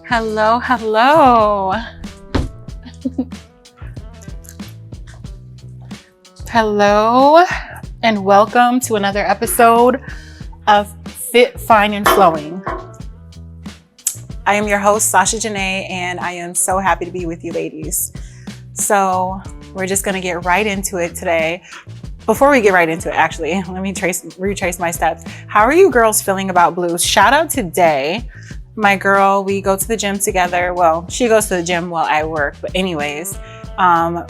Hello, hello. Hello, and welcome to another episode of Fit, Fine, and Flowing. I am your host, Sasha Janae, and I am so happy to be with you ladies. So we're just gonna get right into it today. Before we get right into it, actually, let me retrace my steps. How are you girls feeling about blues? Shout out to Day, my girl. We go to the gym together. Well, she goes to the gym while I work, but anyways,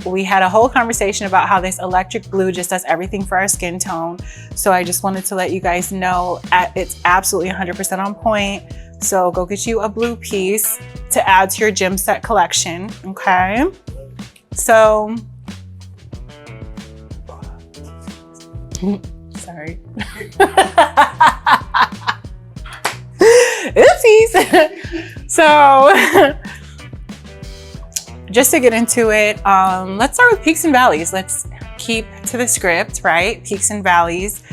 we had a whole conversation about how this electric blue just does everything for our skin tone. So I just wanted to let you guys know it's absolutely 100% on point. So go get you a blue piece to add to your gym set collection, okay? So, sorry. Oopsies. So, just to get into it, let's start with peaks and valleys. Let's keep to the script, right? Peaks and valleys.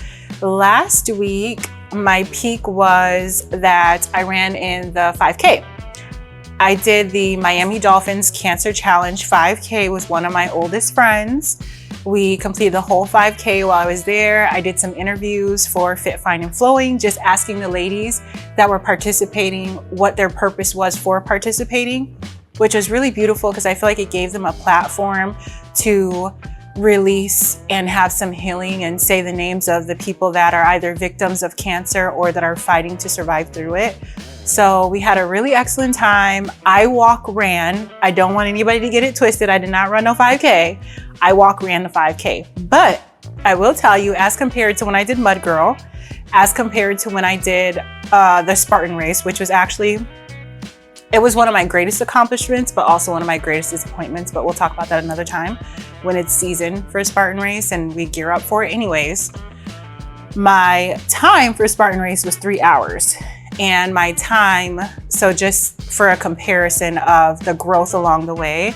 Last week, my peak was that I ran in the 5K. I did the Miami Dolphins Cancer Challenge 5K with one of my oldest friends. We completed the whole 5K while I was there. I did some interviews for Fit, Fine, and Flowing, just asking the ladies that were participating what their purpose was for participating, which was really beautiful because I feel like it gave them a platform to release and have some healing and say the names of the people that are either victims of cancer or that are fighting to survive through it. So we had a really excellent time. I ran. I don't want anybody to get it twisted. I did not run no 5K. I ran the 5K. But I will tell you, as compared to when I did Mud Girl, as compared to when I did the Spartan race, which was actually, it was one of my greatest accomplishments, but also one of my greatest disappointments. But we'll talk about that another time when it's season for a Spartan race and we gear up for it anyways. My time for a Spartan race was 3 hours. And my time, so just for a comparison of the growth along the way,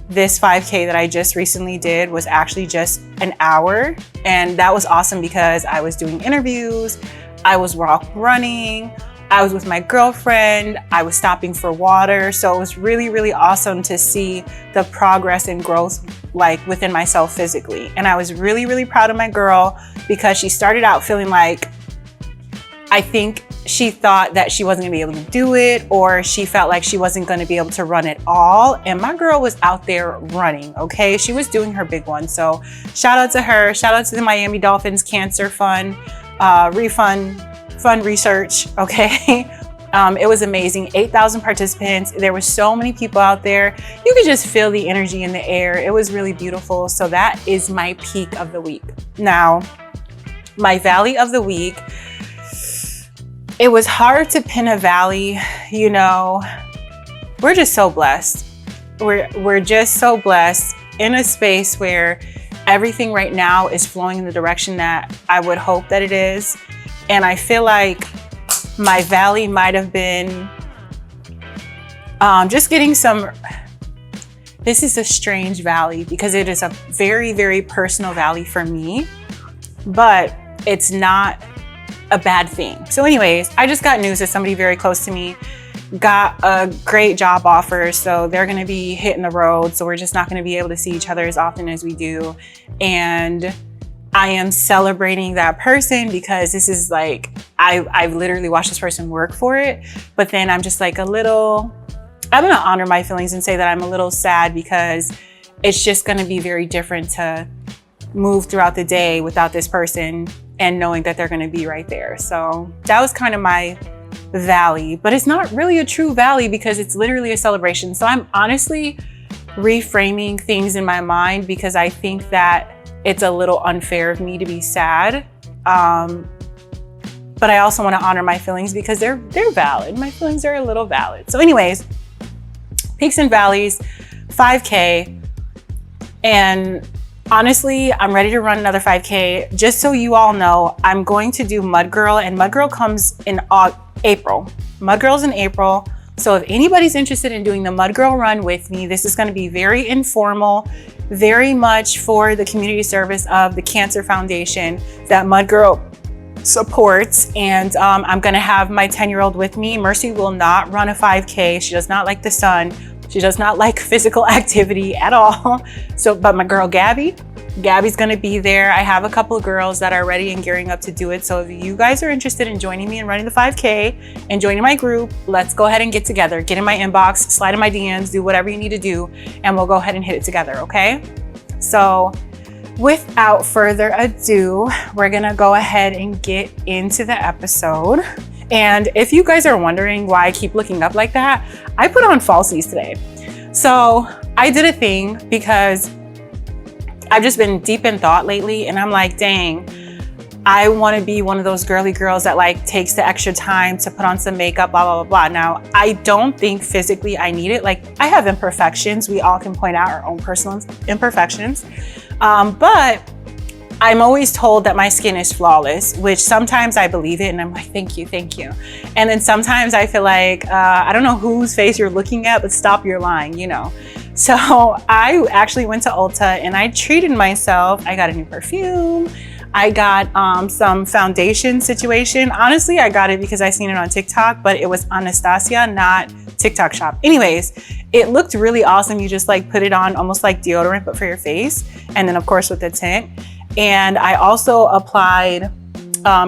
this 5K that I just recently did was actually just an hour. And that was awesome because I was doing interviews, I was running, I was with my girlfriend, I was stopping for water. So it was really, really awesome to see the progress and growth like within myself physically. And I was really, really proud of my girl because she started out feeling like, I think she thought that she wasn't gonna be able to do it, or she felt like she wasn't gonna be able to run at all. And my girl was out there running, okay? She was doing her big one. So shout out to her. Shout out to the Miami Dolphins Cancer Fund, Fund Research, okay? It was amazing. 8,000 participants. There were so many people out there. You could just feel the energy in the air. It was really beautiful. So that is my peak of the week. Now, my valley of the week, it was hard to pin a valley. You know, we're just so blessed. We're just so blessed in a space where everything right now is flowing in the direction that I would hope that it is. And I feel like my valley might have been just getting some, this is a strange valley because it is a very, very personal valley for me, but it's not a bad thing. So anyways, I just got news that somebody very close to me got a great job offer. So they're going to be hitting the road. So we're just not going to be able to see each other as often as we do. And I am celebrating that person because this is like, I've literally watched this person work for it. But then I'm just like I'm going to honor my feelings and say that I'm a little sad because it's just going to be very different to move throughout the day without this person and knowing that they're gonna be right there. So that was kind of my valley, but it's not really a true valley because it's literally a celebration. So I'm honestly reframing things in my mind because I think that it's a little unfair of me to be sad. But I also wanna honor my feelings because they're valid. My feelings are a little valid. So anyways, peaks and valleys, 5K, and honestly, I'm ready to run another 5K. Just so you all know, I'm going to do Mud Girl, and Mud Girl comes in April. Mud Girl's in April. So if anybody's interested in doing the Mud Girl run with me, this is going to be very informal, very much for the community service of the Cancer Foundation that Mud Girl support. And I'm gonna have my 10-year-old with me. Mercy will not run a 5K. She does not like the sun. She does not like physical activity at all. So, but my girl Gabby's gonna be there. I have a couple of girls that are ready and gearing up to do it. So if you guys are interested in joining me and running the 5K and joining my group, let's go ahead and get together. Get in my inbox, slide in my DMs, do whatever you need to do, and we'll go ahead and hit it together, okay? So without further ado, we're gonna go ahead and get into the episode. And if you guys are wondering why I keep looking up like that, I put on falsies today. So I did a thing because I've just been deep in thought lately, and I'm like, dang, I want to be one of those girly girls that like takes the extra time to put on some makeup, blah, blah, blah, blah. Now, I don't think physically I need it. Like, I have imperfections. We all can point out our own personal imperfections. But I'm always told that my skin is flawless, which sometimes I believe it and I'm like, thank you, thank you. And then sometimes I feel like, I don't know whose face you're looking at, but stop your lying, you know. So I actually went to Ulta and I treated myself. I got a new perfume. I got some foundation situation. Honestly, I got it because I seen it on TikTok, but it was Anastasia, not TikTok shop. Anyways, it looked really awesome. You just like put it on almost like deodorant, but for your face. And then of course with the tint. And I also applied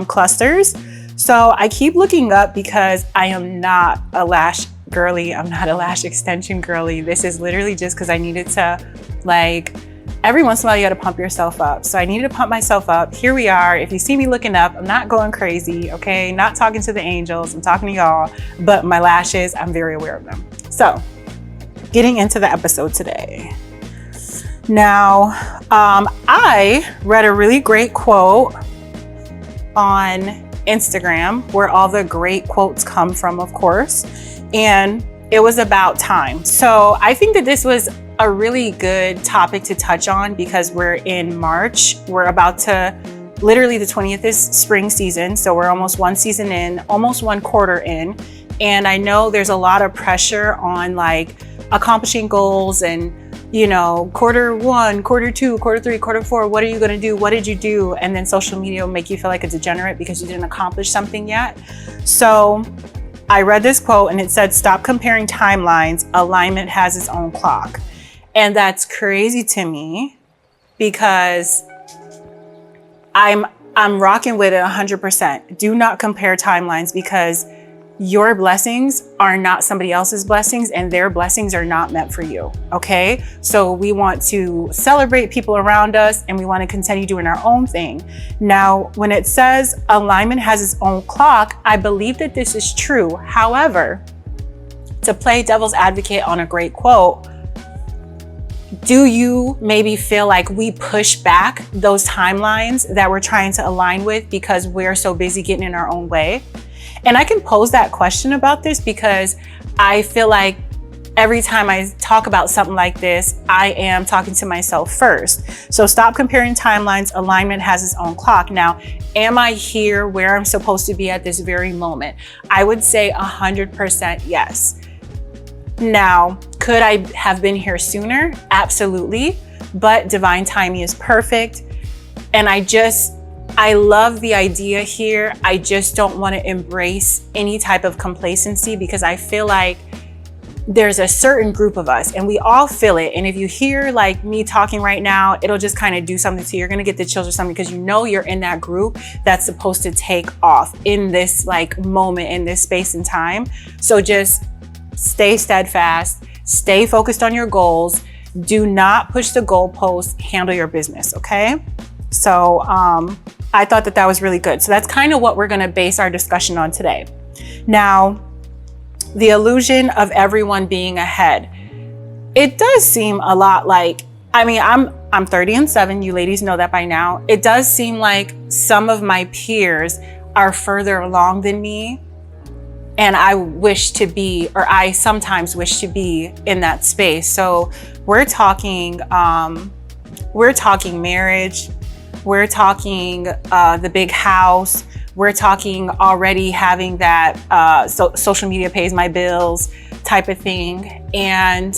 clusters. So I keep looking up because I am not a lash girly. I'm not a lash extension girly. This is literally just because I needed to, like, every once in a while you got to pump yourself up. So I needed to pump myself up. Here we are. If you see me looking up, I'm not going crazy, okay? Not talking to the angels. I'm talking to y'all, but my lashes, I'm very aware of them. So getting into the episode today. Now, I read a really great quote on Instagram, where all the great quotes come from, of course, and it was about time. So I think that this was a really good topic to touch on because we're in March. We're about to, literally the 20th is spring season. So we're almost one season in, almost one quarter in. And I know there's a lot of pressure on like accomplishing goals and, you know, quarter one, quarter two, quarter three, quarter four, what are you gonna do? What did you do? And then social media will make you feel like a degenerate because you didn't accomplish something yet. So I read this quote and it said, stop comparing timelines. Alignment has its own clock. And that's crazy to me because I'm rocking with it 100%. Do not compare timelines because your blessings are not somebody else's blessings and their blessings are not meant for you, okay? So we want to celebrate people around us and we want to continue doing our own thing. Now, when it says alignment has its own clock, I believe that this is true. However, to play devil's advocate on a great quote, do you maybe feel like we push back those timelines that we're trying to align with because we're so busy getting in our own way? And I can pose that question about this because I feel like every time I talk about something like this, I am talking to myself first. So stop comparing timelines. Alignment has its own clock. Now, am I here where I'm supposed to be at this very moment? I would say 100% yes. Now, could I have been here sooner? Absolutely. But divine timing is perfect. And I love the idea here. I just don't want to embrace any type of complacency because I feel like there's a certain group of us and we all feel it. And if you hear like me talking right now, it'll just kind of do something to you. You're going to get the chills or something because you know you're in that group that's supposed to take off in this like moment, in this space and time. So just stay steadfast, stay focused on your goals. Do not push the goalposts, handle your business, okay? So I thought that was really good. So that's kind of what we're gonna base our discussion on today. Now, the illusion of everyone being ahead. It does seem a lot like, I mean, I'm 30 and 7, you ladies know that by now. It does seem like some of my peers are further along than me. And I wish to be, or I sometimes wish to be in that space. So we're talking marriage, we're talking the big house, we're talking already having that social media pays my bills type of thing. And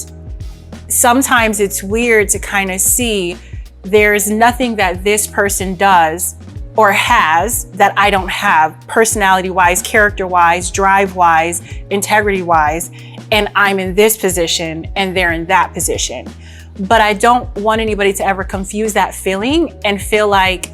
sometimes it's weird to kind of see there's nothing that this person does or has that I don't have, personality-wise, character-wise, drive-wise, integrity-wise, and I'm in this position and they're in that position. But I don't want anybody to ever confuse that feeling and feel like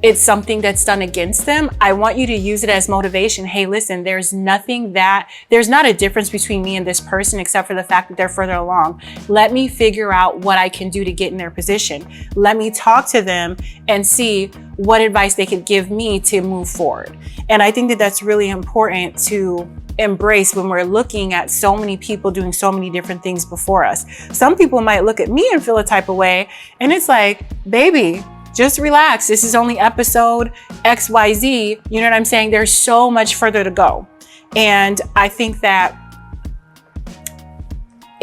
it's something that's done against them. I want you to use it as motivation. Hey, listen, there's not a difference between me and this person except for the fact that they're further along. Let me figure out what I can do to get in their position. Let me talk to them and see what advice they could give me to move forward. And I think that that's really important to embrace when we're looking at so many people doing so many different things before us. Some people might look at me and feel a type of way, and it's like, baby, just relax. This is only episode XYZ. You know what I'm saying? There's so much further to go. And I think that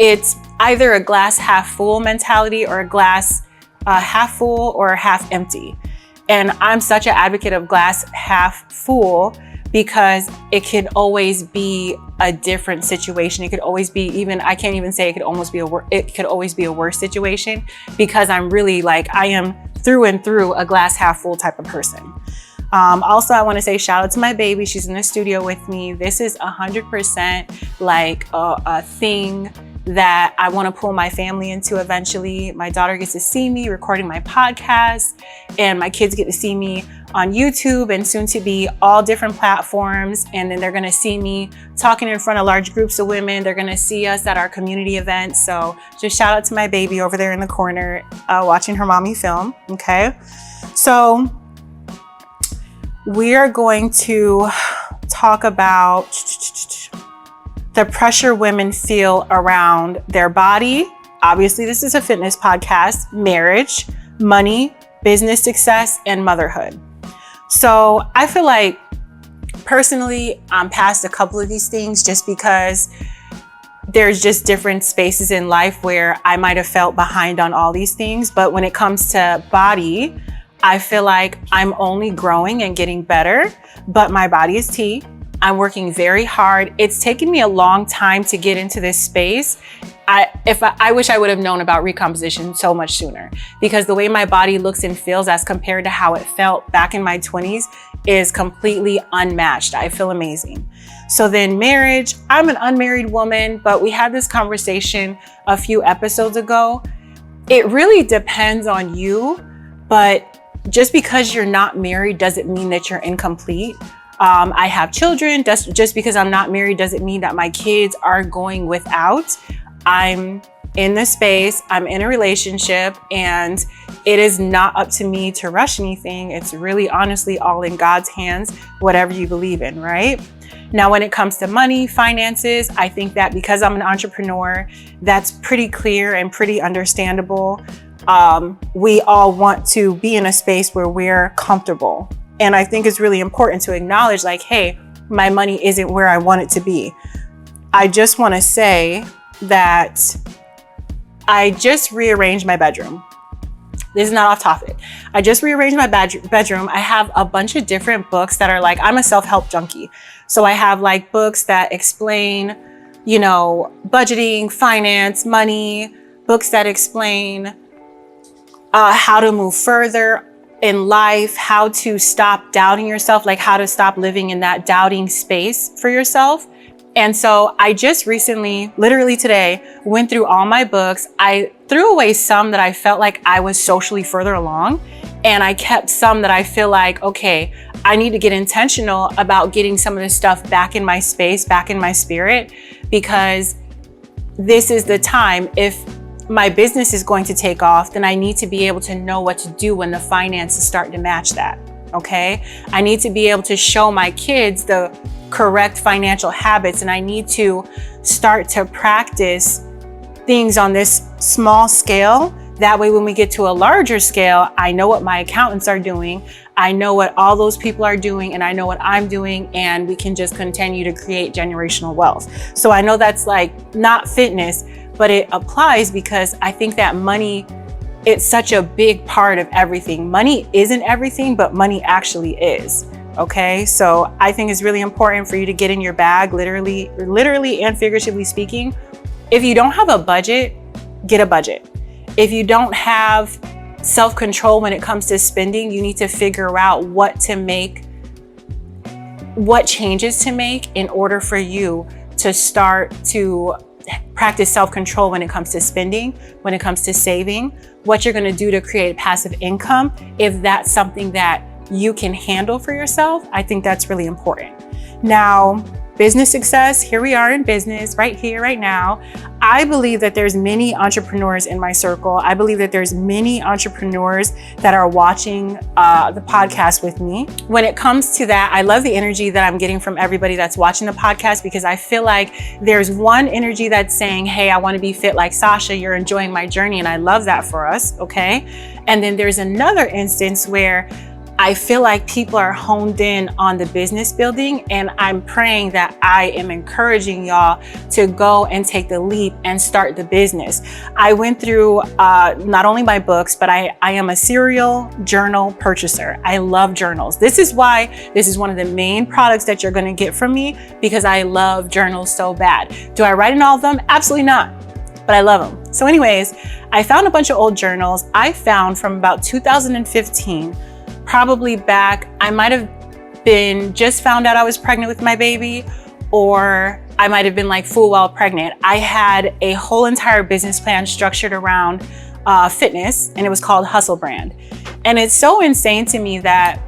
it's either a glass half full mentality or a glass half full or half empty. And I'm such an advocate of glass half full because it could always be a different situation. It could always be I can't even say it could always be a worse situation, because I'm really I am through and through a glass half full type of person. Also, I want to say shout out to my baby. She's in the studio with me. This is 100% a thing that I want to pull my family into eventually. My daughter gets to see me recording my podcast, and my kids get to see me on YouTube and soon to be all different platforms. And then they're going to see me talking in front of large groups of women. They're going to see us at our community events. So just shout out to my baby over there in the corner, watching her mommy film. Okay. So we are going to talk about the pressure women feel around their body. Obviously, this is a fitness podcast, marriage, money, business success, and motherhood. So I feel like personally, I'm past a couple of these things just because there's just different spaces in life where I might have felt behind on all these things. But when it comes to body, I feel like I'm only growing and getting better, but my body is tea. I'm working very hard. It's taken me a long time to get into this space. I wish I would have known about recomposition so much sooner, because the way my body looks and feels as compared to how it felt back in my 20s is completely unmatched. I feel amazing. So then marriage, I'm an unmarried woman, but we had this conversation a few episodes ago. It really depends on you, but just because you're not married doesn't mean that you're incomplete. I have children. Just because I'm not married doesn't mean that my kids are going without. I'm in this space, I'm in a relationship, and it is not up to me to rush anything. It's really honestly all in God's hands, whatever you believe in, right? Now, when it comes to money, finances, I think that because I'm an entrepreneur, that's pretty clear and pretty understandable. We all want to be in a space where we're comfortable. And I think it's really important to acknowledge hey, my money isn't where I want it to be. I just want to say that I just rearranged my bedroom. This is not off topic. I just rearranged my bedroom. I have a bunch of different books that are I'm a self-help junkie. So I have books that explain, budgeting, finance, money, books that explain how to move further in life, how to stop doubting yourself, how to stop living in that doubting space for yourself. And so I just recently, literally today, went through all my books. I threw away some that I felt like I was socially further along, and I kept some that I feel okay, I need to get intentional about getting some of this stuff back in my space, back in my spirit, because this is the time. If my business is going to take off, then I need to be able to know what to do when the finances start to match that. Okay. I need to be able to show my kids the correct financial habits, and I need to start to practice things on this small scale. That way, when we get to a larger scale, I know what my accountants are doing. I know what all those people are doing, and I know what I'm doing, and we can just continue to create generational wealth. So I know that's not fitness, but it applies because I think that money, it's such a big part of everything. Money isn't everything, but money actually is. Okay. So I think it's really important for you to get in your bag, literally and figuratively speaking. If you don't have a budget, get a budget. If you don't have self-control when it comes to spending, you need to figure out what changes to make in order for you to start to practice self-control when it comes to spending, when it comes to saving, what you're going to do to create passive income. If that's something that you can handle for yourself, I think that's really important. Now, business success, here we are in business right here, right now. I believe that there's many entrepreneurs in my circle. I believe that there's many entrepreneurs that are watching the podcast with me. When it comes to that, I love the energy that I'm getting from everybody that's watching the podcast, because I feel like there's one energy that's saying, hey, I want to be fit like Sasha. You're enjoying my journey. And I love that for us. Okay. And then there's another instance where I feel like people are honed in on the business building, and I'm praying that I am encouraging y'all to go and take the leap and start the business. I went through not only my books, but I am a serial journal purchaser. I love journals. This is why this is one of the main products that you're going to get from me, because I love journals so bad. Do I write in all of them? Absolutely not, but I love them. So anyways, I found a bunch of old journals. I found from about 2015, probably back, I might have been just found out I was pregnant with my baby, or I might have been like full well pregnant. I had a whole entire business plan structured around fitness, and it was called Hustle Brand. And it's so insane to me that,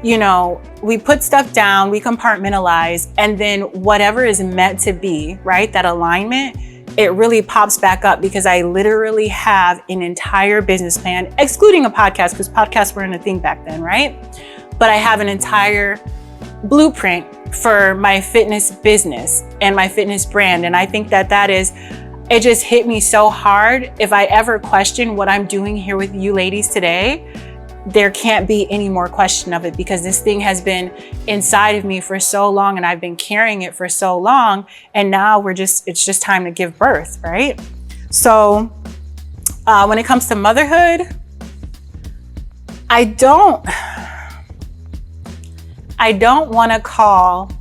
you know, we put stuff down, we compartmentalize, and then whatever is meant to be, right, that alignment, it really pops back up, because I literally have an entire business plan, excluding a podcast, because podcasts weren't a thing back then, right? But I have an entire blueprint for my fitness business and my fitness brand. And I think that it just hit me so hard. If I ever question what I'm doing here with you ladies today, there can't be any more question of it, because this thing has been inside of me for so long, and I've been carrying it for so long. And now it's just time to give birth, right? So when it comes to motherhood, I don't want to call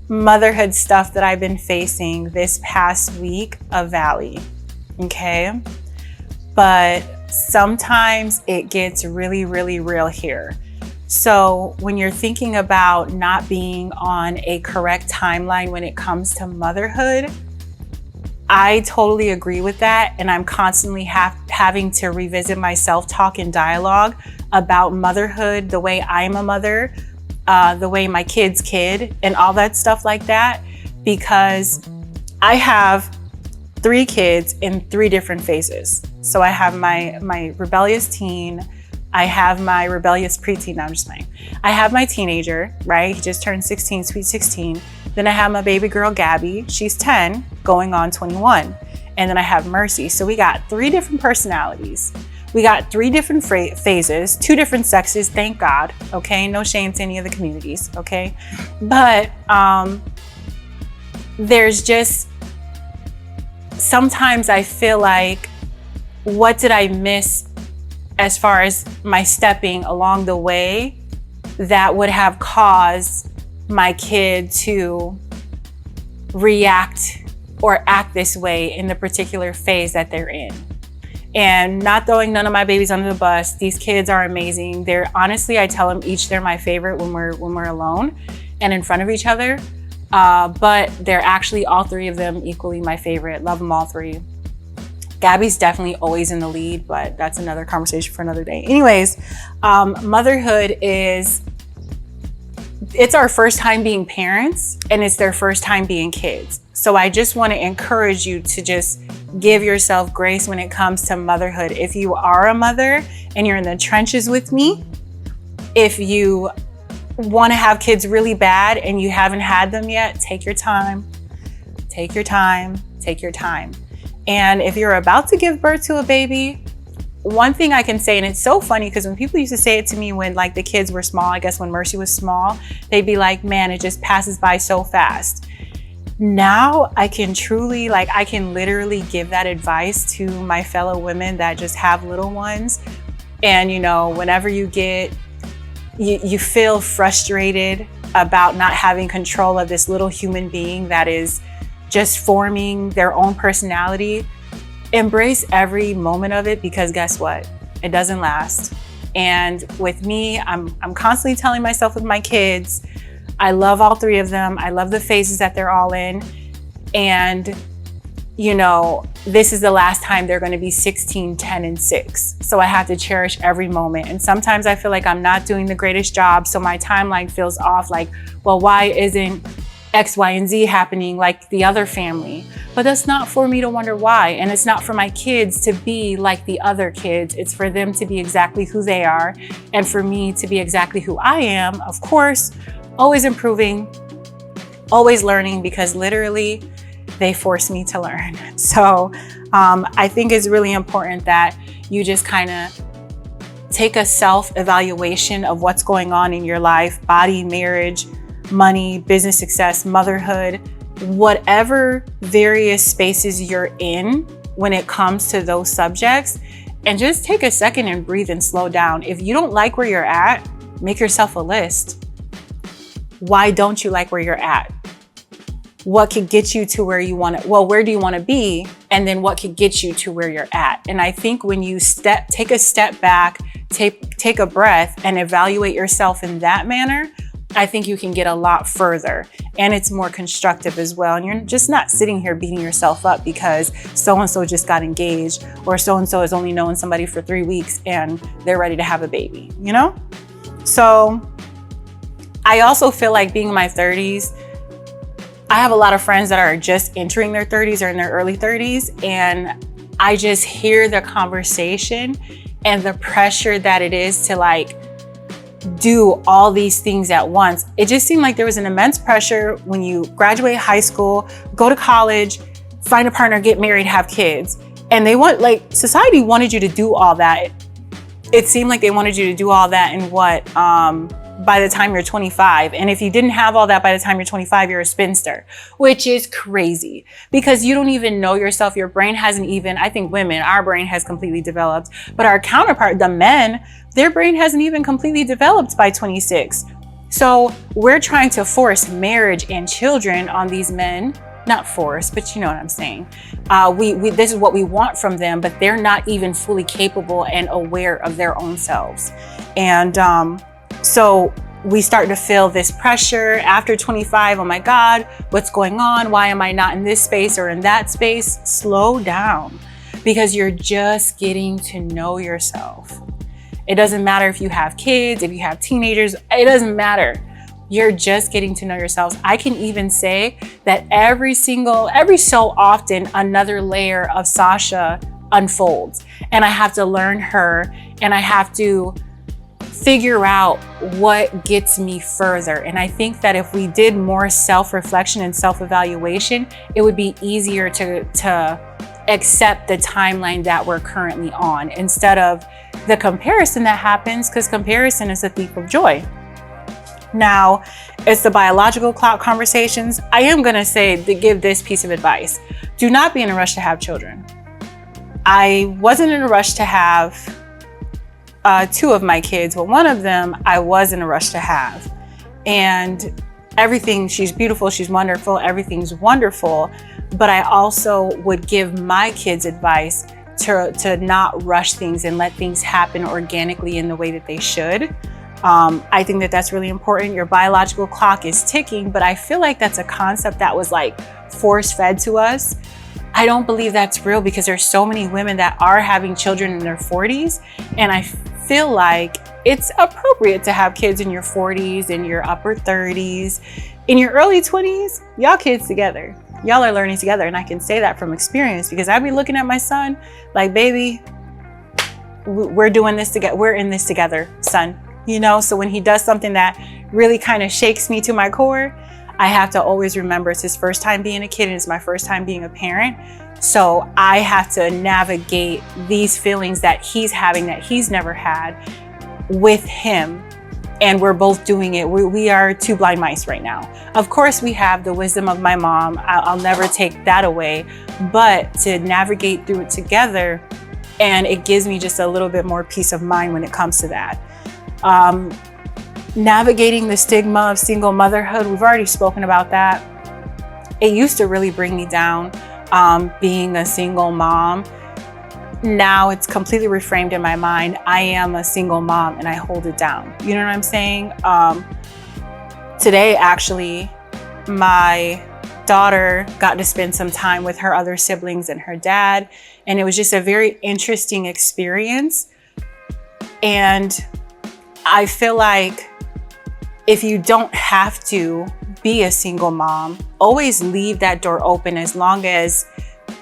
motherhood stuff that I've been facing this past week a valley, okay? But sometimes it gets really, really real here. So when you're thinking about not being on a correct timeline when it comes to motherhood, I totally agree with that. And I'm constantly having to revisit my self-talk and dialogue about motherhood, the way I'm a mother, the way my kid's kid, and all that stuff like that, because I have 3 kids in 3 different phases. So I have my rebellious teen, I have my rebellious preteen. No, I'm just playing. I have my teenager, right? He just turned 16, sweet 16. Then I have my baby girl, Gabby. She's 10, going on 21. And then I have Mercy. So we got 3 different personalities. We got 3 different phases, 2 different sexes, thank God, okay? No shame to any of the communities, okay? But there's just, sometimes I feel like, what did I miss as far as my stepping along the way that would have caused my kid to react or act this way in the particular phase that they're in? And not throwing none of my babies under the bus. These kids are amazing. They're honestly, I tell them each they're my favorite when we're alone and in front of each other. But they're actually, all 3 of them, equally my favorite. Love them all 3. Gabby's definitely always in the lead, but that's another conversation for another day. Anyways, motherhood it's our first time being parents, and it's their first time being kids. So I just want to encourage you to just give yourself grace when it comes to motherhood. If you are a mother and you're in the trenches with me, if you want to have kids really bad and you haven't had them yet, take your time. Take your time. Take your time. And if you're about to give birth to a baby, one thing I can say, and it's so funny because when people used to say it to me when like the kids were small, I guess when Mercy was small, they'd be like, man, it just passes by so fast. Now I can truly, I can literally give that advice to my fellow women that just have little ones. And, you know, whenever you feel frustrated about not having control of this little human being that is just forming their own personality, embrace every moment of it, because guess what? It doesn't last. And with me, I'm constantly telling myself with my kids, I love all three of them. I love the phases that they're all in. And, you know, this is the last time they're going to be 16, 10, and 6. So I have to cherish every moment. And sometimes I feel like I'm not doing the greatest job. So my timeline feels off, like, well, why isn't X, Y, and Z happening like the other family? But that's not for me to wonder why. And it's not for my kids to be like the other kids. It's for them to be exactly who they are. And for me to be exactly who I am, of course, always improving, always learning, because literally they force me to learn. So I think it's really important that you just kind of take a self-evaluation of what's going on in your life, body, marriage, money, business success, motherhood, whatever various spaces you're in when it comes to those subjects, and just take a second and breathe and slow down. If you don't like where you're at, make yourself a list. Why don't you like where you're at? What could get you to where you want to, well, where do you want to be? And then what could get you to where you're at? And I think when you take a step back, take a breath and evaluate yourself in that manner, I think you can get a lot further, and it's more constructive as well. And you're just not sitting here beating yourself up because so-and-so just got engaged, or so-and-so has only known somebody for 3 weeks and they're ready to have a baby, you know? So I also feel like being in my 30s, I have a lot of friends that are just entering their 30s or in their early 30s, and I just hear the conversation and the pressure that it is to like do all these things at once. It just seemed like there was an immense pressure when you graduate high school, go to college, find a partner, get married, have kids. And they want, like, society wanted you to do all that. It seemed like they wanted you to do all that in by the time you're 25. And if you didn't have all that by the time you're 25, you're a spinster, which is crazy because you don't even know yourself. Your brain hasn't even, I think women, our brain has completely developed, but our counterpart, the men, their brain hasn't even completely developed by 26. So we're trying to force marriage and children on these men. Not force, but you know what I'm saying. This is what we want from them, but they're not even fully capable and aware of their own selves. And so we start to feel this pressure after 25. Oh my God, what's going on? Why am I not in this space or in that space? Slow down, because you're just getting to know yourself. It doesn't matter if you have kids, if you have teenagers, it doesn't matter. You're just getting to know yourselves. I can even say that every so often, another layer of Sasha unfolds, and I have to learn her, and I have to figure out what gets me further. And I think that if we did more self-reflection and self-evaluation, it would be easier to accept the timeline that we're currently on, instead of the comparison that happens, because comparison is a thief of joy. Now, it's the biological clock conversations. I am gonna say, to give this piece of advice: do not be in a rush to have children. I wasn't in a rush to have 2 of my kids, but one of them I was in a rush to have. And everything, she's beautiful, she's wonderful, everything's wonderful. But I also would give my kids advice to not rush things and let things happen organically in the way that they should. I think that that's really important. Your biological clock is ticking, but I feel like that's a concept that was like force-fed to us. I don't believe that's real, because there's so many women that are having children in their 40s, and I feel like it's appropriate to have kids in your 40s, in your upper 30s, in your early 20s. Y'all kids together. Y'all are learning together, and I can say that from experience, because I'd be looking at my son like, baby, we're doing this together. We're in this together, son. You know, so when he does something that really kind of shakes me to my core, I have to always remember it's his first time being a kid and it's my first time being a parent. So I have to navigate these feelings that he's having that he's never had with him. And we're both doing it. We are 2 blind mice right now. Of course, we have the wisdom of my mom. I'll never take that away, but to navigate through it together, and it gives me just a little bit more peace of mind when it comes to that. Navigating the stigma of single motherhood, we've already spoken about that. It used to really bring me down, being a single mom. now it's completely reframed in my mind. I am a single mom and I hold it down. You know what I'm saying? Today, actually, my daughter got to spend some time with her other siblings and her dad. And it was just a very interesting experience. And I feel like if you don't have to be a single mom, always leave that door open as long as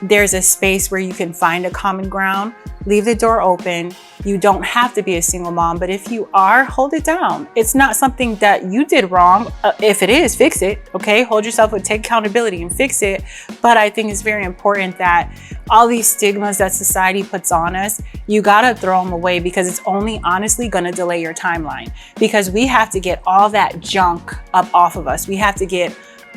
there's a space where you can find a common ground. Leave the door open. You don't have to be a single mom, but if you are, hold it down. It's not something that you did wrong. If it is, fix it, okay? Hold yourself and take accountability and fix it. But I think it's very important that all these stigmas that society puts on us, you gotta throw them away, because it's only honestly gonna delay your timeline, because we have to get all that junk up off of us. We have to get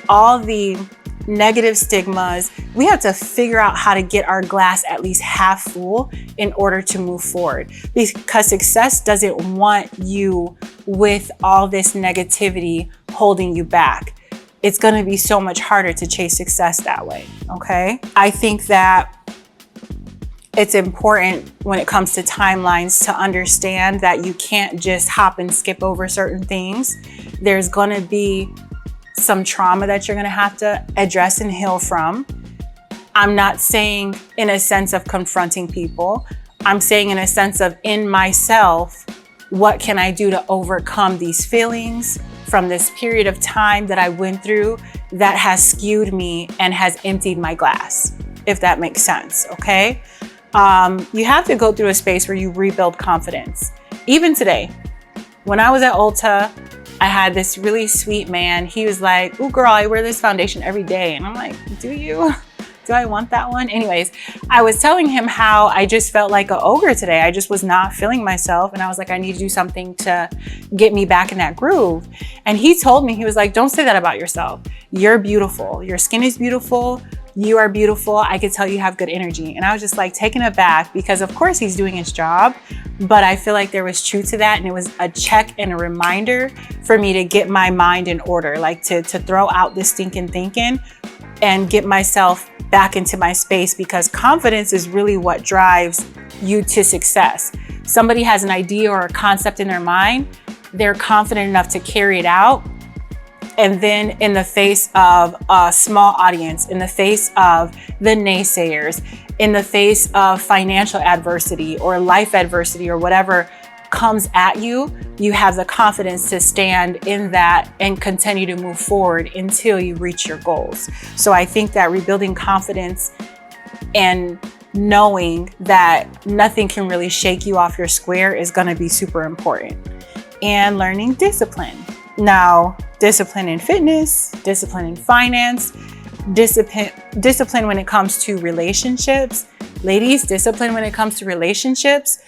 all the negative stigmas. We have to figure out how to get our glass at least half full in order to move forward, because success doesn't want you with all this negativity holding you back. It's going to be so much harder to chase success that way. Okay. I think that it's important when it comes to timelines to understand that you can't just hop and skip over certain things. There's going to be some trauma that you're going to have to address and heal from. I'm not saying in a sense of confronting people. I'm saying in a sense of, in myself, what can I do to overcome these feelings from this period of time that I went through that has skewed me and has emptied my glass, if that makes sense, okay? You have to go through a space where you rebuild confidence. Even today, when I was at Ulta, I had this really sweet man. He was like, "Ooh, girl, I wear this foundation every day." And I'm like, "Do you? Do I want that one?" Anyways, I was telling him how I just felt like an ogre today. I just was not feeling myself. And I was like, I need to do something to get me back in that groove. And he told me, he was like, "Don't say that about yourself. You're beautiful. Your skin is beautiful. You are beautiful. I could tell you have good energy." And I was just like taken aback, because of course he's doing his job, but I feel like there was truth to that. And it was a check and a reminder for me to get my mind in order, like to throw out this stinking thinking and get myself back into my space, because confidence is really what drives you to success. Somebody has an idea or a concept in their mind, they're confident enough to carry it out. And then in the face of a small audience, in the face of the naysayers, in the face of financial adversity or life adversity or whatever comes at you, you have the confidence to stand in that and continue to move forward until you reach your goals. So I think that rebuilding confidence and knowing that nothing can really shake you off your square is going to be super important. And learning discipline. Now, discipline in fitness, discipline in finance, discipline when it comes to relationships. Ladies, discipline when it comes to relationships.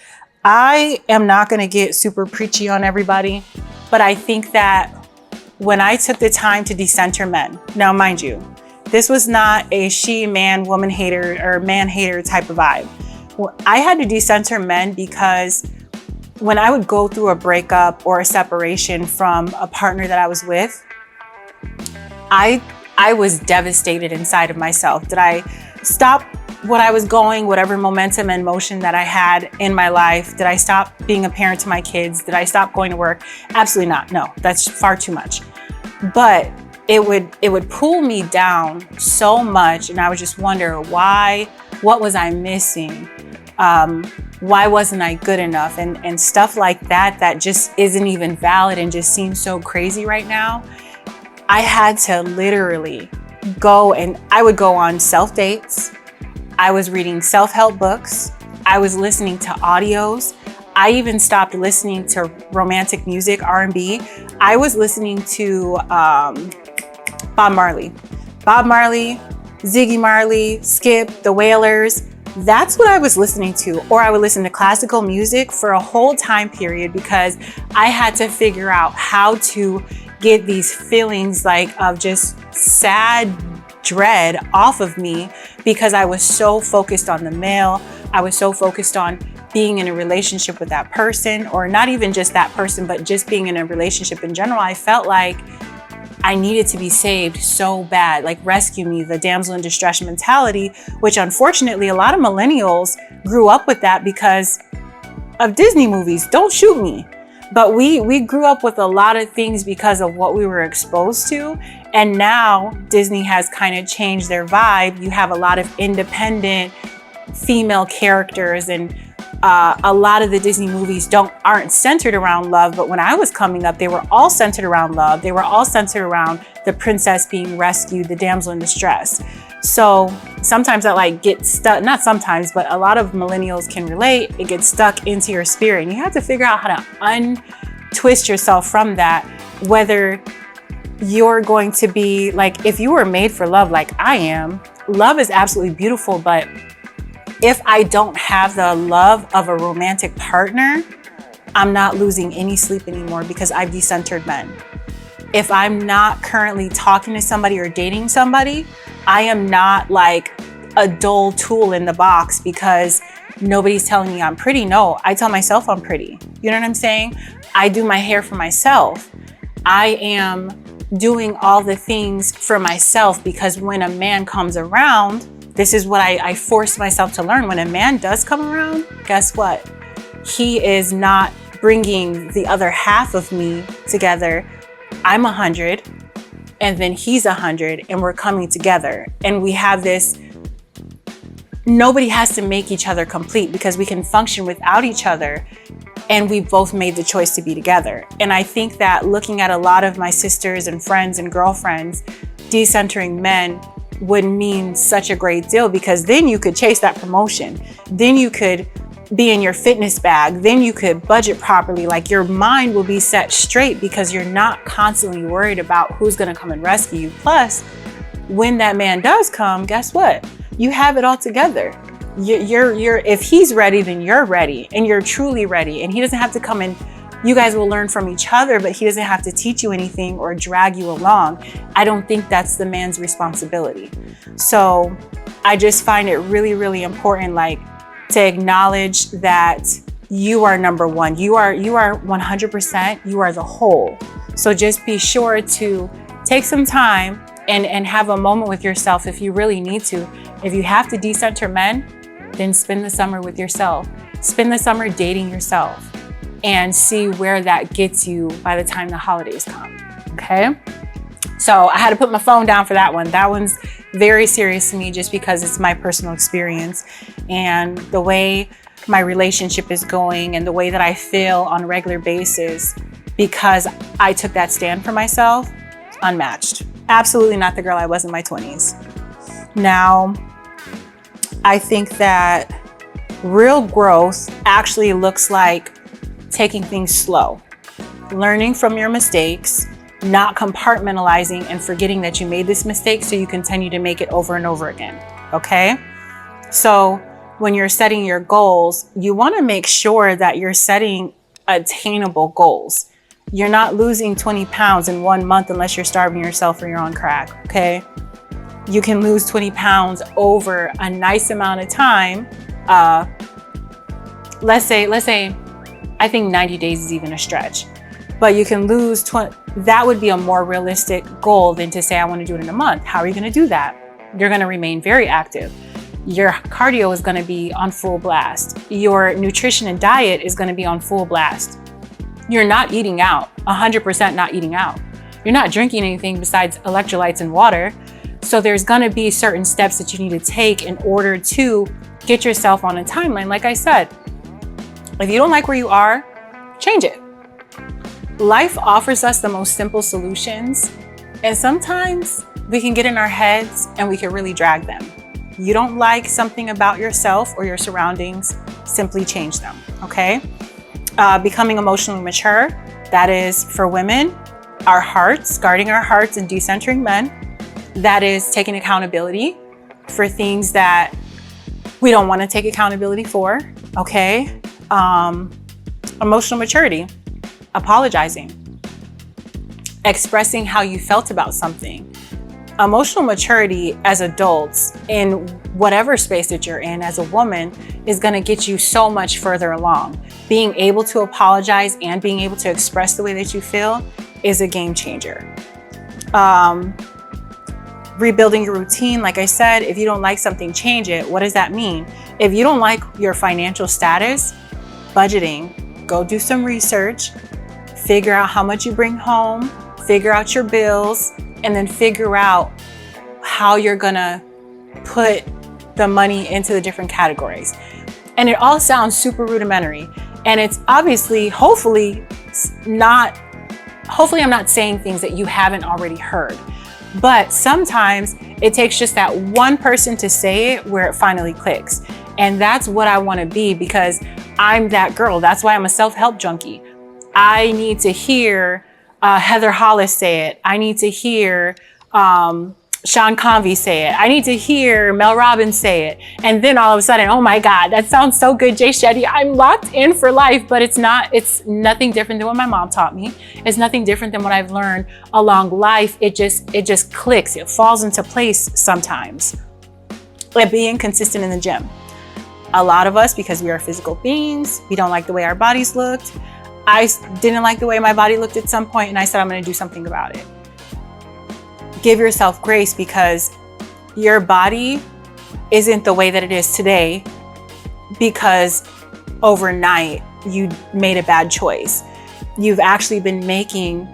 I am not going to get super preachy on everybody, but I think that when I took the time to decenter men, now mind you, this was not a she, man, woman hater or man hater type of vibe. Well, I had to decenter men because when I would go through a breakup or a separation from a partner that I was with, I was devastated inside of myself. Did I stop what I was going, whatever momentum and motion that I had in my life? Did I stop being a parent to my kids? Did I stop going to work? Absolutely not. No, that's far too much. But it would pull me down so much, and I would just wonder why, what was I missing? Why wasn't I good enough? And stuff like that, that just isn't even valid and just seems so crazy right now. I had to literally go, and I would go on self dates. I was reading self-help books. I was listening to audios. I even stopped listening to romantic music, R&B. I was listening to Bob Marley, Ziggy Marley, Skip, The Wailers. That's what I was listening to. Or I would listen to classical music for a whole time period, because I had to figure out how to get these feelings like of just sad dread off of me, because I was so focused on the male. I was so focused on being in a relationship with that person, or not even just that person, but just being in a relationship in general. I felt like I needed to be saved so bad, like rescue me, the damsel in distress mentality, which unfortunately a lot of millennials grew up with that because of Disney movies. Don't shoot me. But we grew up with a lot of things because of what we were exposed to. And now Disney has kind of changed their vibe. You have a lot of independent female characters, and a lot of the Disney movies aren't centered around love. But when I was coming up, they were all centered around love. They were all centered around the princess being rescued, the damsel in distress. So sometimes that like gets stuck, not sometimes, but a lot of millennials can relate. It gets stuck into your spirit, and you have to figure out how to untwist yourself from that, whether you're going to be like, if you were made for love like I am, love is absolutely beautiful. But if I don't have the love of a romantic partner, I'm not losing any sleep anymore because I've decentered men. If I'm not currently talking to somebody or dating somebody, I am not like a dull tool in the box because nobody's telling me I'm pretty. No, I tell myself I'm pretty. You know what I'm saying? I do my hair for myself. I am doing all the things for myself because when a man comes around, this is what I forced myself to learn. When a man does come around, guess what? He is not bringing the other half of me together. I'm 100 and then he's 100 and we're coming together. And we have this, nobody has to make each other complete because we can function without each other. And we both made the choice to be together. And I think that looking at a lot of my sisters and friends and girlfriends, decentering men would mean such a great deal, because then you could chase that promotion. Then you could be in your fitness bag. Then you could budget properly. Like your mind will be set straight because you're not constantly worried about who's going to come and rescue you. Plus, when that man does come, guess what? You have it all together. You're if he's ready, then you're ready, and you're truly ready. And he doesn't have to come and you guys will learn from each other, but he doesn't have to teach you anything or drag you along. I don't think that's the man's responsibility. So I just find it really, really important, like, to acknowledge that you are number one. You are 100%, you are the whole. So just be sure to take some time and have a moment with yourself if you really need to. If you have to decenter men, then spend the summer with yourself. Spend the summer dating yourself and see where that gets you by the time the holidays come, okay? So I had to put my phone down for that one. That one's very serious to me just because it's my personal experience and the way my relationship is going and the way that I feel on a regular basis because I took that stand for myself, unmatched. Absolutely not the girl I was in my 20s. Now, I think that real growth actually looks like taking things slow, learning from your mistakes, not compartmentalizing and forgetting that you made this mistake so you continue to make it over and over again, okay? So when you're setting your goals, you wanna make sure that you're setting attainable goals. You're not losing 20 pounds in 1 month unless you're starving yourself or you're on crack, okay? You can lose 20 pounds over a nice amount of time. Let's say, I think 90 days is even a stretch, but you can lose 20. That would be a more realistic goal than to say, I want to do it in a month. How are you going to do that? You're going to remain very active. Your cardio is going to be on full blast. Your nutrition and diet is going to be on full blast. You're not eating out, 100% not eating out. You're not drinking anything besides electrolytes and water. So there's going to be certain steps that you need to take in order to get yourself on a timeline. Like I said, if you don't like where you are, change it. Life offers us the most simple solutions, and sometimes we can get in our heads and we can really drag them. You don't like something about yourself or your surroundings, simply change them, okay? Becoming emotionally mature, that is for women, our hearts, guarding our hearts and decentering men. That is taking accountability for things that we don't want to take accountability for, okay? Emotional maturity, apologizing, expressing how you felt about something. Emotional maturity as adults in whatever space that you're in as a woman is going to get you so much further along. Being able to apologize and being able to express the way that you feel is a game changer. Rebuilding your routine, like I said, if you don't like something, change it. What does that mean? If you don't like your financial status, budgeting, go do some research, figure out how much you bring home, figure out your bills, and then figure out how you're gonna put the money into the different categories. And it all sounds super rudimentary. And it's obviously, hopefully I'm not saying things that you haven't already heard. But sometimes it takes just that one person to say it where it finally clicks. And that's what I want to be, because I'm that girl. That's why I'm a self-help junkie. I need to hear Heather Hollis say it. I need to hear Sean Convey say it. I need to hear Mel Robbins say it. And then all of a sudden, oh my God, that sounds so good, Jay Shetty. I'm locked in for life, but it's nothing different than what my mom taught me. It's nothing different than what I've learned along life. It just clicks. It falls into place sometimes. Like being consistent in the gym. A lot of us, because we are physical beings, we don't like the way our bodies looked. I didn't like the way my body looked at some point, and I said, I'm gonna do something about it. Give yourself grace, because your body isn't the way that it is today because overnight you made a bad choice. You've actually been making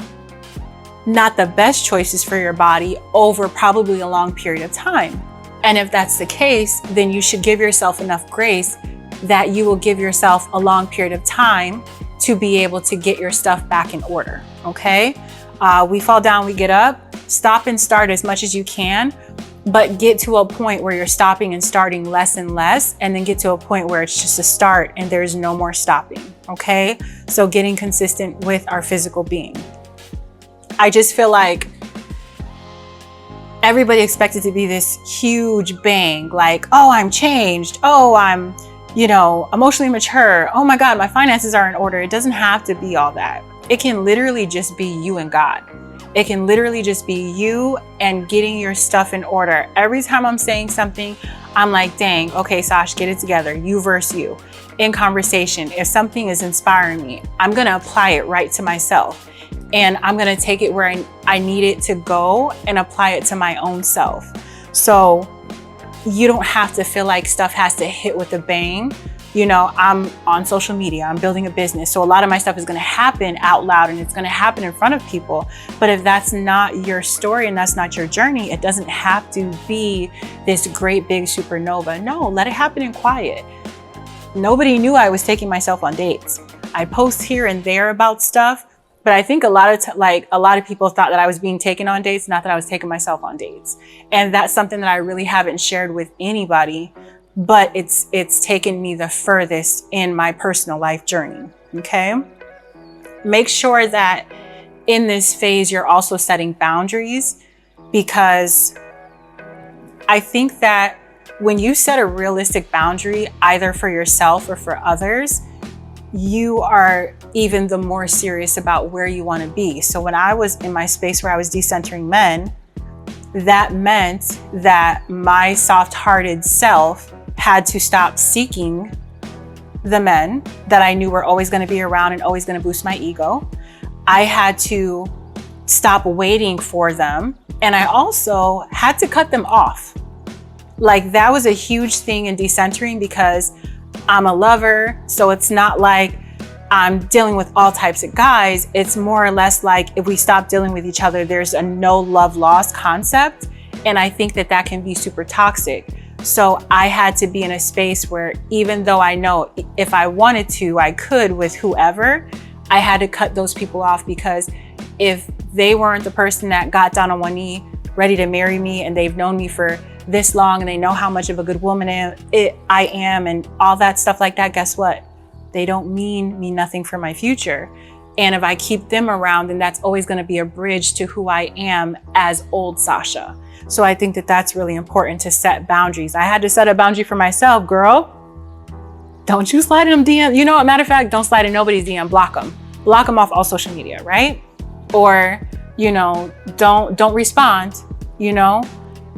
not the best choices for your body over probably a long period of time. And if that's the case, then you should give yourself enough grace that you will give yourself a long period of time to be able to get your stuff back in order, okay? We fall down, we get up. Stop and start as much as you can, but get to a point where you're stopping and starting less and less, and then get to a point where it's just a start and there's no more stopping, okay? So getting consistent with our physical being. I just feel like everybody expected to be this huge bang, like, oh, I'm changed. Oh, I'm, emotionally mature. Oh my God, my finances are in order. It doesn't have to be all that. It can literally just be you and God. It can literally just be you and getting your stuff in order. Every time I'm saying something, I'm like, dang, okay, Sash, get it together. You versus you. In conversation, if something is inspiring me, I'm gonna apply it right to myself. And I'm gonna take it where I need it to go and apply it to my own self. So you don't have to feel like stuff has to hit with a bang. I'm on social media, I'm building a business. So a lot of my stuff is gonna happen out loud and it's gonna happen in front of people. But if that's not your story and that's not your journey, it doesn't have to be this great big supernova. No, let it happen in quiet. Nobody knew I was taking myself on dates. I post here and there about stuff, but I think a lot of people thought that I was being taken on dates, not that I was taking myself on dates. And that's something that I really haven't shared with anybody, but it's taken me the furthest in my personal life journey, okay? Make sure that in this phase, you're also setting boundaries, because I think that when you set a realistic boundary, either for yourself or for others, you are even the more serious about where you want to be. So when I was in my space where I was decentering men, that meant that my soft-hearted self had to stop seeking the men that I knew were always going to be around and always going to boost my ego. I had to stop waiting for them. And I also had to cut them off. Like, that was a huge thing in decentering, because I'm a lover. So it's not like I'm dealing with all types of guys. It's more or less like, if we stop dealing with each other, there's a no love lost concept. And I think that that can be super toxic. So I had to be in a space where, even though I know if I wanted to, I could with whoever, I had to cut those people off, because if they weren't the person that got down on one knee, ready to marry me, and they've known me for this long and they know how much of a good woman I am and all that stuff like that, guess what? They don't mean me nothing for my future. And if I keep them around, then that's always going to be a bridge to who I am as old Sasha. So I think that that's really important, to set boundaries. I had to set a boundary for myself, girl. Don't you slide in them DM. Matter of fact, don't slide in nobody's DM, block them. Block them off all social media, right? Or, don't respond,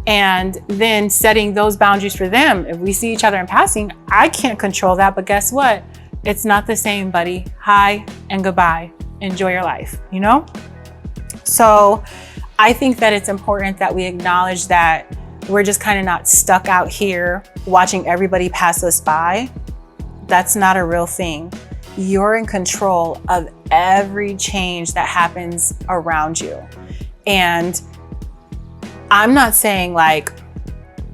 and then setting those boundaries for them. If we see each other in passing, I can't control that, but guess what? It's not the same, buddy. Hi and goodbye. Enjoy your life, So I think that it's important that we acknowledge that we're just kind of not stuck out here watching everybody pass us by. That's not a real thing. You're in control of every change that happens around you. And I'm not saying like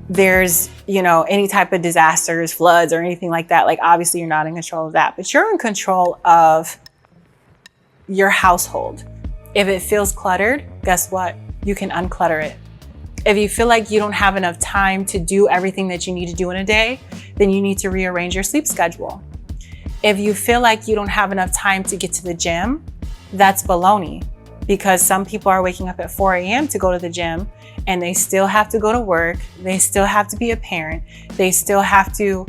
there's, any type of disasters, floods or anything like that. Like obviously you're not in control of that, but you're in control of your household. If it feels cluttered, guess what? You can unclutter it. If you feel like you don't have enough time to do everything that you need to do in a day, then you need to rearrange your sleep schedule. If you feel like you don't have enough time to get to the gym, that's baloney, because some people are waking up at 4 a.m. to go to the gym and they still have to go to work. They still have to be a parent. They still have to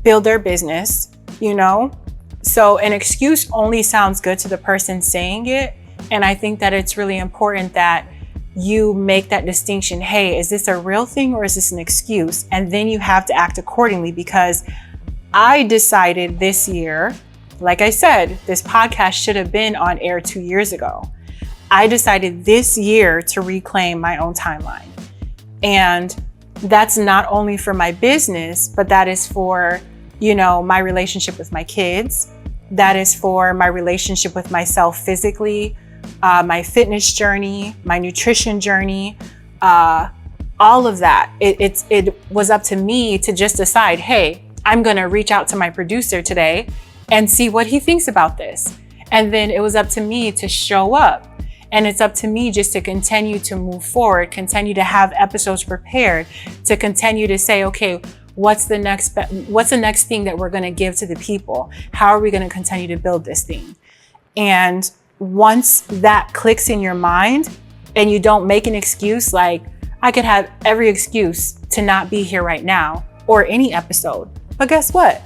build their business, So an excuse only sounds good to the person saying it. And I think that it's really important that you make that distinction. Hey, is this a real thing or is this an excuse? And then you have to act accordingly, because I decided this year, like I said, this podcast should have been on air 2 years ago. I decided this year to reclaim my own timeline. And that's not only for my business, but that is for, my relationship with my kids. That is for my relationship with myself physically, my fitness journey, my nutrition journey, all of that. It was up to me to just decide, hey, I'm going to reach out to my producer today and see what he thinks about this. And then it was up to me to show up. And it's up to me just to continue to move forward, continue to have episodes prepared, to continue to say, okay, what's the next thing that we're going to give to the people? How are we going to continue to build this thing? And once that clicks in your mind and you don't make an excuse, like I could have every excuse to not be here right now or any episode, but guess what?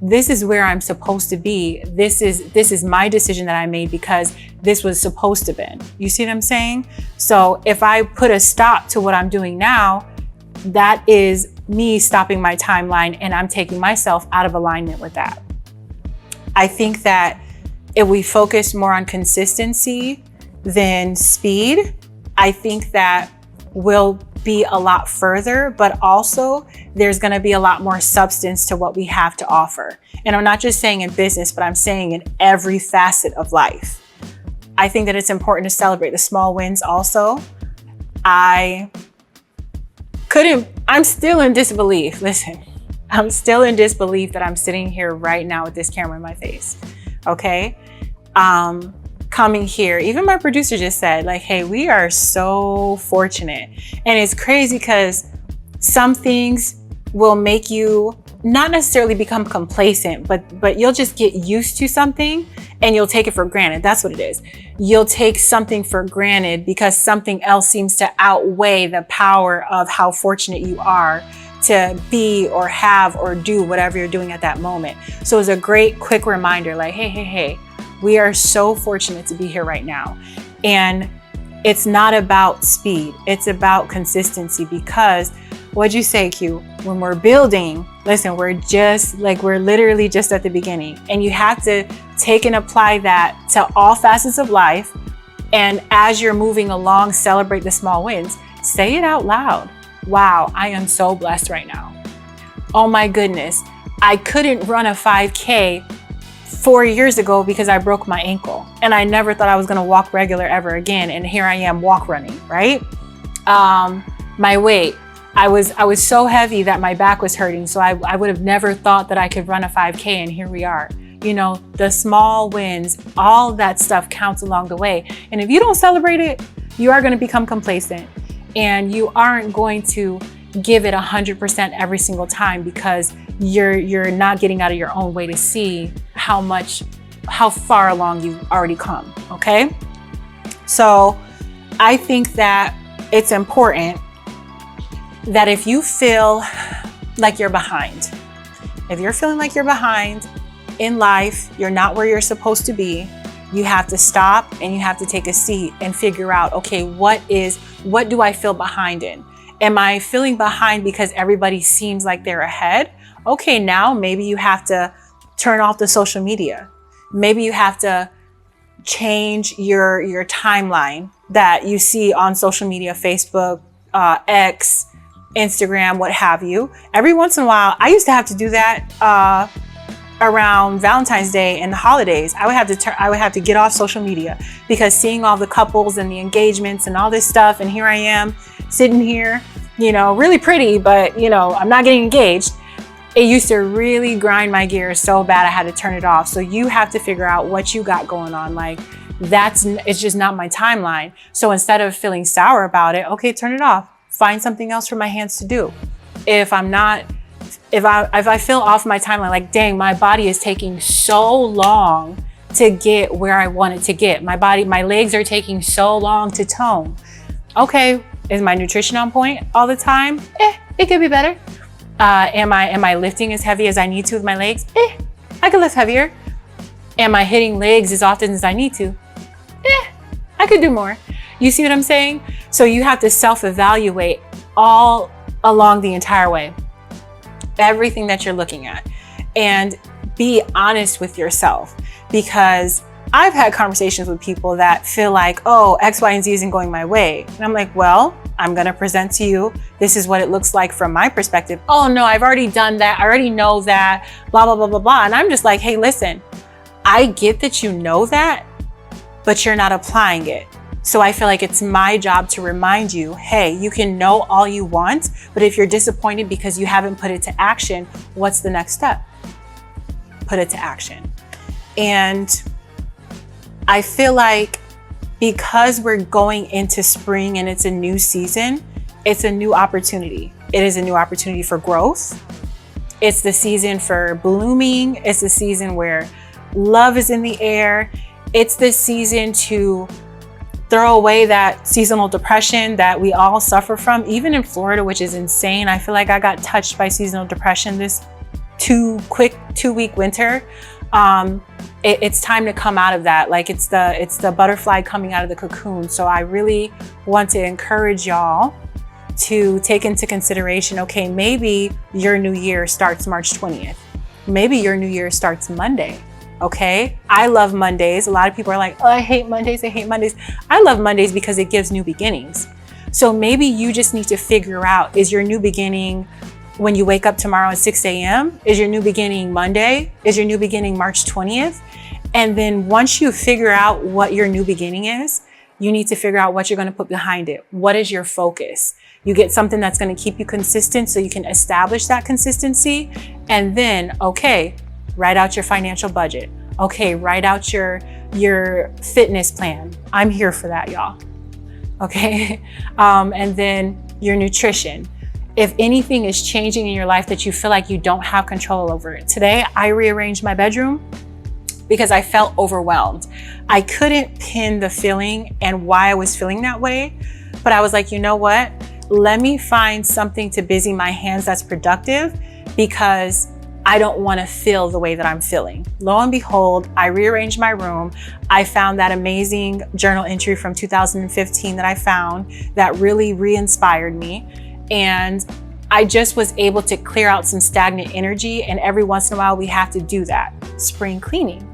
This is where I'm supposed to be. This is my decision that I made because this was supposed to be. You see what I'm saying? So if I put a stop to what I'm doing now, that is me stopping my timeline and I'm taking myself out of alignment with that. I think that if we focus more on consistency than speed, I think that we'll be a lot further, but also there's going to be a lot more substance to what we have to offer. And I'm not just saying in business, but I'm saying in every facet of life. I think that it's important to celebrate the small wins also. I'm still in disbelief. Listen, I'm still in disbelief that I'm sitting here right now with this camera in my face. Okay. Coming here, even my producer just said like, hey, we are so fortunate. And it's crazy because some things will make you not necessarily become complacent, but you'll just get used to something and you'll take it for granted. That's what it is. You'll take something for granted because something else seems to outweigh the power of how fortunate you are to be or have or do whatever you're doing at that moment. So it's a great quick reminder like, hey, we are so fortunate to be here right now. And it's not about speed. It's about consistency, because what'd you say, Q? When we're building, listen, we're literally just at the beginning, and you have to take and apply that to all facets of life. And as you're moving along, celebrate the small wins. Say it out loud. Wow, I am so blessed right now. Oh my goodness. I couldn't run a 5K 4 years ago because I broke my ankle and I never thought I was going to walk regular ever again. And here I am walk running, right? My weight, I was so heavy that my back was hurting. So I would have never thought that I could run a 5K, and here we are. The small wins, all that stuff counts along the way. And if you don't celebrate it, you are going to become complacent and you aren't going to give it 100% every single time, because you're not getting out of your own way to see how far along you've already come. Okay. So I think that it's important that if you feel like you're behind, if you're feeling like you're behind in life, you're not where you're supposed to be, you have to stop and you have to take a seat and figure out, okay, what do I feel behind in? Am I feeling behind because everybody seems like they're ahead? Okay, now maybe you have to turn off the social media. Maybe you have to change your timeline that you see on social media, Facebook, X, Instagram, what have you. Every once in a while, I used to have to do that around Valentine's Day and the holidays. I would have to get off social media, because seeing all the couples and the engagements and all this stuff, and here I am sitting here, you know, really pretty, but you know, I'm not getting engaged. It used to really grind my gears so bad I had to turn it off. So you have to figure out what you got going on. Like, it's just not my timeline. So instead of feeling sour about it, okay, turn it off. Find something else for my hands to do. If I feel off my timeline, like, dang, my body is taking so long to get where I want it to get. My legs are taking so long to tone. Okay, is my nutrition on point all the time? It could be better. Am I lifting as heavy as I need to with my legs? I could lift heavier. Am I hitting legs as often as I need to? I could do more. You see what I'm saying? So you have to self-evaluate all along the entire way, everything that you're looking at, and be honest with yourself. Because I've had conversations with people that feel like, oh, X, Y, and Z isn't going my way. And I'm like, well, I'm gonna present to you, this is what it looks like from my perspective. Oh no, I've already done that. I already know that, blah, blah, blah, blah, blah. And I'm just like, hey, listen, I get that you know that, but you're not applying it. So I feel like it's my job to remind you, hey, you can know all you want, but if you're disappointed because you haven't put it to action, what's the next step? Put it to action. And I feel like because we're going into spring and it's a new season, it's a new opportunity. It is a new opportunity for growth. It's the season for blooming. It's the season where love is in the air. It's the season to throw away that seasonal depression that we all suffer from, even in Florida, which is insane. I feel like I got touched by seasonal depression this 2-week winter. It's time to come out of that. Like, it's the butterfly coming out of the cocoon. So I really want to encourage y'all to take into consideration, okay, maybe your new year starts March 20th. Maybe your new year starts Monday. Okay, I love Mondays. A lot of people are like, oh, I hate Mondays. I hate Mondays. I love Mondays because it gives new beginnings. So maybe you just need to figure out, is your new beginning when you wake up tomorrow at 6 a.m.? Is your new beginning Monday? Is your new beginning March 20th? And then once you figure out what your new beginning is, you need to figure out what you're going to put behind it. What is your focus? You get something that's going to keep you consistent so you can establish that consistency. And then, okay, write out your financial budget. Okay, write out your fitness plan. I'm here for that, y'all. Okay, and then your nutrition. If anything is changing in your life that you feel like you don't have control over it. Today, I rearranged my bedroom because I felt overwhelmed. I couldn't pin the feeling and why I was feeling that way, but I was like, you know what? Let me find something to busy my hands that's productive, because I don't want to feel the way that I'm feeling. Lo and behold, I rearranged my room. I found that amazing journal entry from 2015 that I found that really re-inspired me. And I just was able to clear out some stagnant energy. And every once in a while, we have to do that, spring cleaning.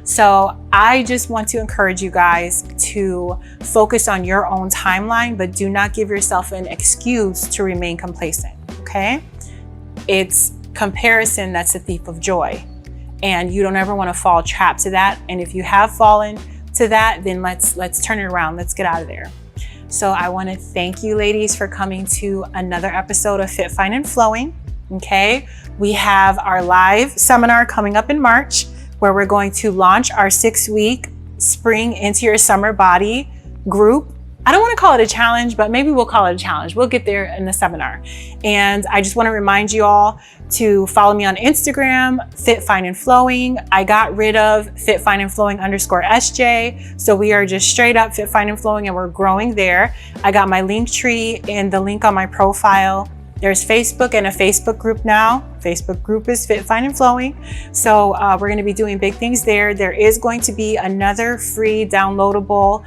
So I just want to encourage you guys to focus on your own timeline, but do not give yourself an excuse to remain complacent, okay? It's comparison that's the thief of joy, and you don't ever want to fall trapped to that. And if you have fallen to that, then let's turn it around. Let's get out of there. So I want to thank you, ladies, for coming to another episode of Fit, Fine, and Flowing. Okay, we have our live seminar coming up in March, where we're going to launch our 6-week Spring into Your Summer Body group. I don't want to call it a challenge, but maybe we'll call it a challenge. We'll get there in the seminar. And I just want to remind you all to follow me on Instagram, Fit, Fine, and Flowing. I got rid of Fit, Fine, and Flowing _ So we are just straight up Fit, Fine, and Flowing, and we're growing there. I got my link tree and the link on my profile. There's Facebook and a Facebook group now. Facebook group is Fit, Fine, and Flowing. So we're going to be doing big things there. There is going to be another free downloadable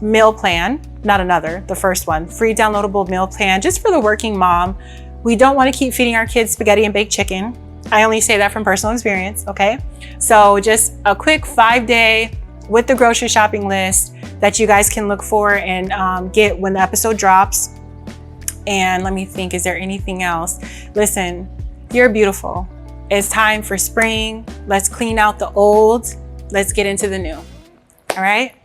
meal plan, the first one, free downloadable meal plan just for the working mom. We don't want to keep feeding our kids spaghetti and baked chicken. I only say that from personal experience, okay? So just a quick 5-day with the grocery shopping list that you guys can look for and get when the episode drops. And let me think, is there anything else? Listen, you're beautiful. It's time for spring. Let's clean out the old. Let's get into the new. All right?